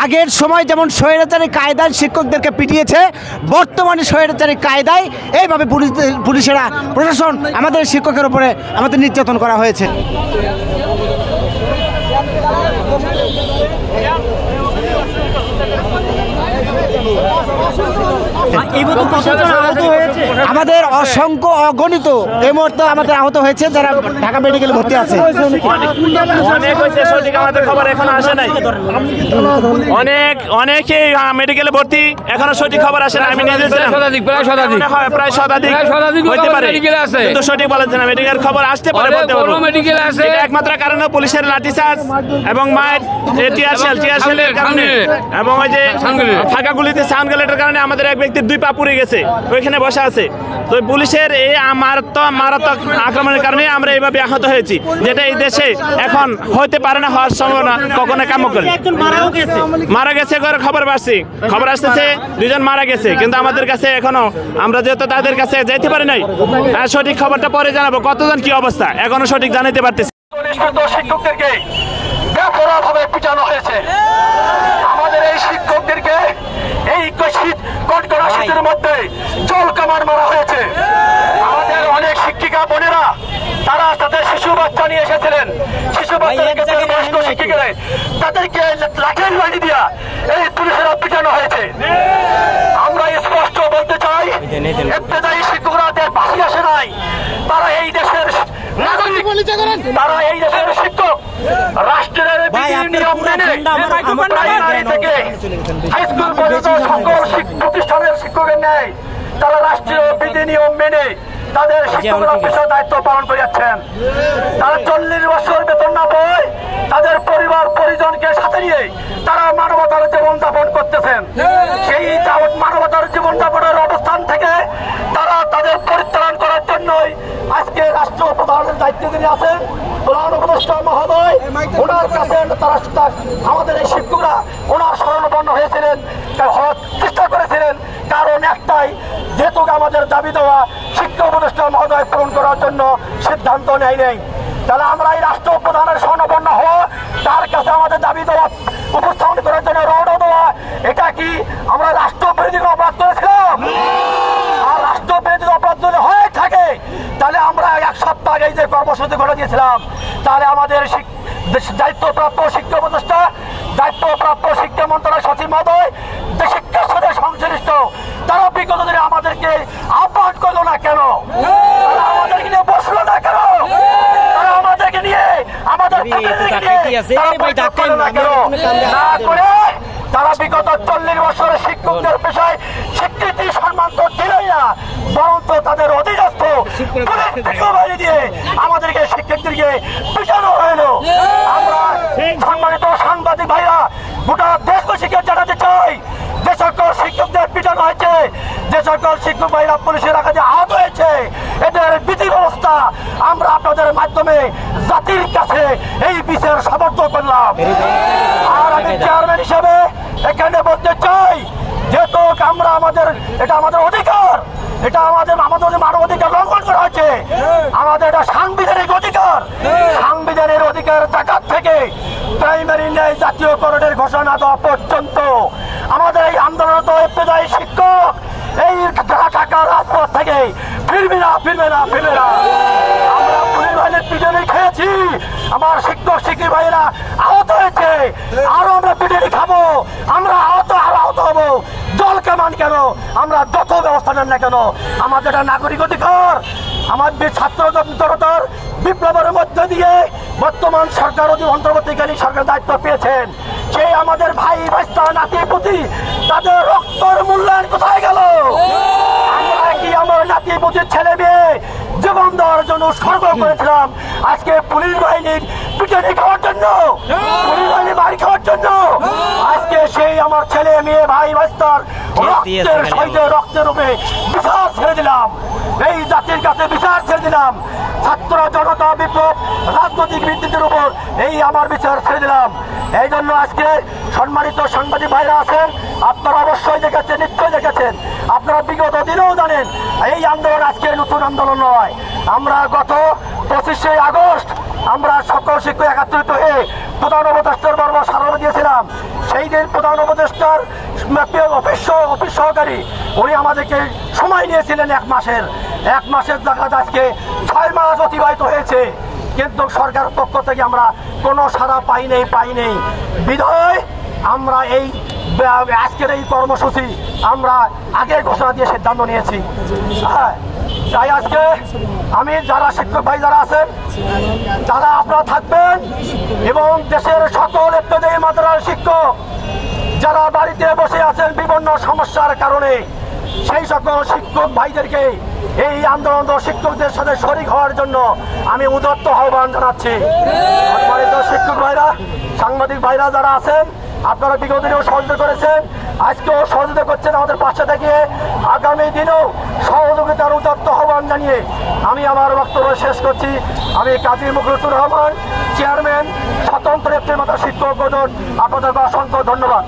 আগের সময় যেমন স্বৈরাচারী কায়দায় শিক্ষকদেরকে পিটিয়েছে, বর্তমানে স্বৈরাচারী কায়দায় এইভাবে পুলিশেরা প্রশাসন আমাদের শিক্ষকের উপরে আমাদের নির্যাতন করা হয়েছে। আমাদের অসংখ্য অগণিত এই মুহূর্তে আমাদের আহত হয়েছে, যারা ঢাকা মেডিকেলে ভর্তি আছে। অনেকেই মেডিকেলে ভর্তি, এখনো সঠিক খবর আসে না। আমি নিজে প্রায় শতাধিক হইতে পারে, কিন্তু সঠিক বলেছে না। মেডিকেল খবর আসতে পারে বলতে পারবো। একমাত্র কারণে পুলিশের লাঠিচার্জ এবং মায়ের টিয়ারশেলের কারণে এবং ওই যে ফাঁকা গুলিতে সাউন্ড গ্রেনেডের কারণে আমাদের এক ব্যক্তির 2 পা পুড়ে গেছে, ওইখানে বসা আছে। তো পুলিশের এই মারাত্মক আক্রমণের কারণে আমরা এইভাবে আহত হয়েছি, যেটা এই দেশে এখন হইতে পারে না, হওয়ার সম্ভাবনা কখনো কাম্য করে। মারা গেছে খবর আসতেছে 2 জন মারা গেছে, কিন্তু আমাদের কাছে এখনো আমরা যেহেতু তাদের কাছে যাইতে পারি নাই, সঠিক খবরটা পরে জানাবো কতজন কি অবস্থা এখনো সঠিক জানাতে পারতেছি। শিক্ষকদেরকে ব্যাপকভাবে পিটানো হয়েছে। আমাদের এই শিক্ষকদেরকে এই কনকনা শীতের মধ্যে জল কামান মারা হয়েছে। আমাদের অনেক শিক্ষিকা বোনেরা তারা তাদের শিশু বাচ্চা নিয়ে এসেছিলেন, শিশু বাচ্চাদেরকে শিক্ষিকারা তাদেরকে লাঠির লাঠি দিয়া এই পুলিশেরা পিটানো হয়েছে। আমরা স্পষ্ট বলতে চাই, ইবতেদায়ী শিক্ষকরা বাসি আসে নাই, তারা এই দেশের নাগরিক, তারা এই দেশের শিক্ষক। রাষ্ট্রের নিয়ম মেনে প্রাইমারি থেকে হাই স্কুল পর্যন্ত সকল প্রতিষ্ঠানের শিক্ষকের ন্যায় তারা রাষ্ট্রীয় বিধি নিয়ম মেনে তাদের শিক্ষকরা পেশার দায়িত্ব পালন করে যাচ্ছেন। তারা 40 বছর বেতন না পায় তাদের পরিবার পরিজনকে সাথে নিয়ে তারা মানবতার জীবনযাপন করতেছেন। সেই মানবতার জীবনযাপনের অবস্থান থেকে তারা তাদের পরিত্রাণ করার জন্যই আজকে রাষ্ট্র প্রধানের দায়িত্ব তিনি আছেন প্রধান উপদেষ্টা মহোদয়। ওনার কাছে তারা আমাদের এই শিক্ষকরা ওনার শরণাপন্ন হয়েছিলেন, হওয়ার চেষ্টা করেছিলেন। কারণ একটাই, যেহেতু আমাদের দাবি দেওয়া শিক্ষা উপদেষ্টা মহোদয় পূরণ করার জন্য সিদ্ধান্ত নেই। তাহলে আমরা এই রাষ্ট্র প্রধানের শরণাপন্ন হওয়া, তার কাছে আমাদের দাবি দেওয়া উপস্থাপন করার জন্য রওনা দেওয়া, এটা কি আমরা রাষ্ট্রবিরোধী অপরাধ করেছিলাম? আর রাষ্ট্রবিরোধী অপরাধ যদি হয়ে থাকে তাহলে আমরা 1 সপ্তাহ আগে যে কর্মসূচি করে দিয়েছিলাম, তাহলে আমাদের দায়িত্বপ্রাপ্ত শিক্ষা উপদেষ্টা, দায়িত্বপ্রাপ্ত শিক্ষা মন্ত্রণালয় সচিব মহোদয়, শিক্ষার সাথে সংশ্লিষ্ট তারা বিগত দিনে আমাদেরকে আহ্বান করলো না কেন? তারা আমাদেরকে নিয়ে বসলো না কেন? তারা আমাদেরকে নিয়ে আমাদের না করে তারা বিগত 40 বছরের শিক্ষকদের পেশায় স্বীকৃতি সম্মান তো দিলই না, বরং তাদের অধীনস্থ বাইরে দিয়ে আমাদেরকে শিক্ষকদেরকে পিছানো হইল। আমরা সম্মানিত সাংবাদিক ভাইরা গোটা দেশবাসীকে জানাতে চাই, যে সকল শিক্ষকদের পিছানো হয়েছে, যে সকল শিক্ষক ভাইরা পুলিশের আঘাতে আহত হয়েছে, এদের বিধি ব্যবস্থা আমরা আপনাদের মাধ্যমে জাতির কাছে এই বিচার সমর্থন করলাম। আর আমি চেয়ারম্যান হিসেবে এখানে বলতে চাই, যেহেতু আমরা এটা আমাদের অধিকার, এটা আমাদের মানবাধিকার লঙ্ঘন করা হয়েছে, আমাদের এটা সাংবিধানিক অধিকার। সাংবিধানিক অধিকার জায়গার থেকে প্রাইমারি ন্যায় জাতীয়করণের ঘোষণা দেওয়া পর্যন্ত আমাদের এই আন্দোলন তো ইবতেদায়ী শিক্ষক এই ঢাকা রাজপথ থেকে ফিরবে না। আমরা পুলিশ বাহিনীর পিটুনি খেয়েছি, আমার শিক্ষক শিক্ষিত ভাইয়েরা আহত হয়েছে, আরো আমরা পিটুনি খাবো, আমরা আরো আহত হবো। জল কামান কেন? আমরা যত ব্যবস্থা নেন না কেন, আমাদের এটা নাগরিক অধিকার। আমাদের ছাত্র জনতার বিপ্লবের মধ্য দিয়ে বর্তমান সরকার অন্তর্বর্তীকালীন সরকার দায়িত্ব পেয়েছেন, সেই আমাদের ভাই ভাইস্তা নাতির প্রতি তাদের রক্তের মূল্যায়ন কোথায় গেল? আমরা কি আমার নাতির প্রতি ছেলে মেয়ে জীবন দেওয়ার জন্য উৎসর্গ করেছিলাম, আজকে পুলিশ বাহিনীর পিটুনি খাওয়ার জন্য, পুলিশ বাহিনী বাড়ি খাওয়ার জন্য আজকে সেই আমার ছেলে মেয়ে ভাই ভাইস্তার রক্তের শহীদের রক্তের রূপে বিচার ছেড়ে দিলাম, এই জাতির কাছে বিচার ছেড়ে দিলাম। ছাত্র জনতা বিপ্লব রাজনৈতিক ভিত্তির উপর এই আমার বিচার ছেড়ে দিলাম। এই জন্য আজকে সম্মানিত সাংবাদিক ভাইরা আছেন, আপনারা অবশ্যই দেখেছেন, নিশ্চয়ই দেখেছেন, আপনারা বিগত দিনেও জানেন এই আন্দোলন আজকে নতুন আন্দোলন নয়। আমরা গত 25শে আগস্ট আমরা সকল শিক্ষক একত্রিত হয়ে প্রধান উপদেষ্টার বরাবর স্মারক দিয়েছিলাম। সেই দিন প্রধান উপদেষ্টার অফিস সহকারী উনি আমাদেরকে সময় নিয়েছিলেন 1 মাসের জায়গায় আজকে 6 মাস অতিবাহিত হয়েছে, কিন্তু সরকারের পক্ষ থেকে আমরা কোনো সাড়া পাই নেই। বিধায় আমরা এই আজকের এই কর্মসূচি আমরা আগে ঘোষণা দিয়ে সিদ্ধান্ত নিয়েছি। হ্যাঁ, তাই আজকে আমি যারা শিক্ষক ভাই যারা আছেন তারা আপনারা থাকবেন এবং দেশের সকল ইবতেদায়ী মাদ্রাসার শিক্ষক যারা বাড়িতে বসে আছেন বিভিন্ন সমস্যার কারণে সেই সকল শিক্ষক ভাইদেরকে এই আন্দোলন শিক্ষকদের সাথে শরীক হওয়ার জন্য আমি উদাত্ত আহ্বান জানাচ্ছি। সম্মানিত শিক্ষক ভাইরা, সাংবাদিক ভাইরা যারা আছেন, আপনারা বিগত দিনেও সহযোগিতা করেছেন, আজকেও সহযোগিতা করছেন আমাদের পাশে থেকে। আগামী দিনেও সহযোগিতার উদাত্ত আহ্বান জানিয়ে আমি আমার বক্তব্য শেষ করছি। আমি কাজী মুখলিসুর রহমান, চেয়ারম্যান, স্বতন্ত্র ইবতেদায়ী মাদ্রাসা শিক্ষক বোর্ড, আপনাদের অসংখ্য ধন্যবাদ।